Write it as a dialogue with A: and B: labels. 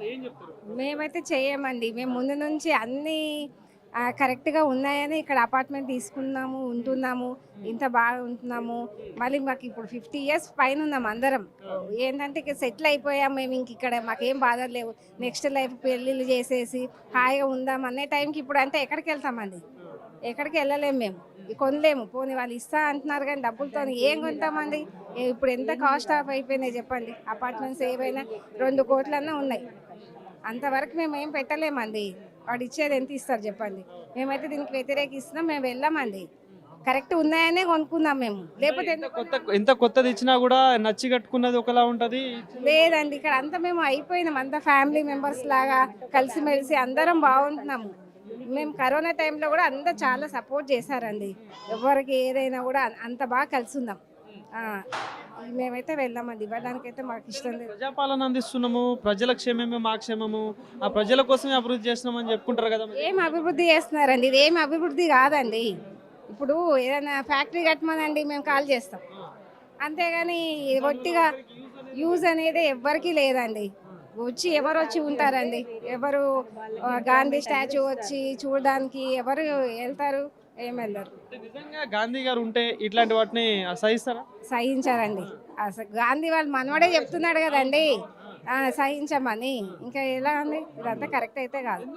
A: ఏం చెప్తారు?
B: మేమైతే చేయమండి. మేము ముందు నుంచి అన్నీ కరెక్ట్‌గా ఉన్నాయని ఇక్కడ అపార్ట్మెంట్ తీసుకున్నాము, ఉంటున్నాము. ఇంత బాగా ఉంటున్నాము. మళ్ళీ మాకిప్పుడు 50 ఇయర్స్ పైనున్నాం అందరం. ఏంటంటే ఇక సెటిల్ అయిపోయాం మేము ఇంకిక్కడ మాకేం బాధలు లేవు. నెక్స్ట్ లైఫ్ పెళ్ళిళ్ళు చేసేసి హాయిగా ఉందాం అనే టైంకి ఇప్పుడంటే ఎక్కడికెళ్తామండి? ఎక్కడికి వెళ్ళలేము మేము. కొనలేము. పోనీ వాళ్ళు ఇస్తా అంటున్నారు కానీ డబ్బులతోని ఏం కొంటామండి? ఇప్పుడు ఎంత కాస్ట్ ఆఫ్ అయిపోయినాయి చెప్పండి. అపార్ట్మెంట్స్ ఏవైనా 2,00,00,000 ఉన్నాయి. అంతవరకు మేమేం పెట్టలేమండి. వాడు ఇచ్చేది ఎంత ఇస్తారు చెప్పండి. మేమైతే దీనికి వ్యతిరేకిస్తున్నాం. మేము వెళ్ళామండి. కరెక్ట్ ఉన్నాయనే కొనుక్కున్నాం మేము. లేకపోతే
A: ఎంత కొత్తది ఇచ్చినా కూడా నచ్చి కట్టుకున్నది ఒకలా ఉంటది.
B: లేదండి. ఇక్కడ అంతా మేము అయిపోయినాం. అంతా ఫ్యామిలీ మెంబర్స్ లాగా కలిసిమెలిసి అందరం బాగుంటున్నాము. మేము కరోనా టైంలో కూడా అందరూ చాలా సపోర్ట్ చేశారండి. ఎవరికి ఏదైనా కూడా అంత బాగా కలిసి ఉన్నాం. ఆ, మేమైతే వెళ్ళామండి. ఇవ్వడానికైతే మాకు ఇష్టం లేదు.
A: ప్రజాపాలన అందిస్తున్నాము, ప్రజల క్షేమమే మా క్షేమము, ఆ ప్రజల కోసమే అభివృద్ధి చేస్తున్నామని చెప్పుకుంటారు కదా మరి.
B: ఏం అభివృద్ధి చేస్తున్నారండి? ఇది ఏం అభివృద్ధి కాదండి. ఇప్పుడు ఏదైనా ఫ్యాక్టరీ కట్టమనండి మేము కాల్ చేస్తాం. అంతేగాని ఒట్టిగా యూజ్ అనేది ఎవ్వరికీ లేదండి. ఎవరు వచ్చి ఉంటారండి? ఎవరు గాంధీ స్టాచ్యూ వచ్చి చూడడానికి ఎవరు వెళ్తారు? ఏం వెళ్ళరు.
A: అంటే నిజంగా గాంధీ గారు ఉంటే ఇట్లాంటి వాటిని సహిస్తారా?
B: సహించారండి. అసలు గాంధీ వాళ్ళు మనవడే చెప్తున్నాడు కదండి సహించమని. ఇంకా ఎలా ఉంది? ఇదంతా కరెక్ట్ అయితే కాదు.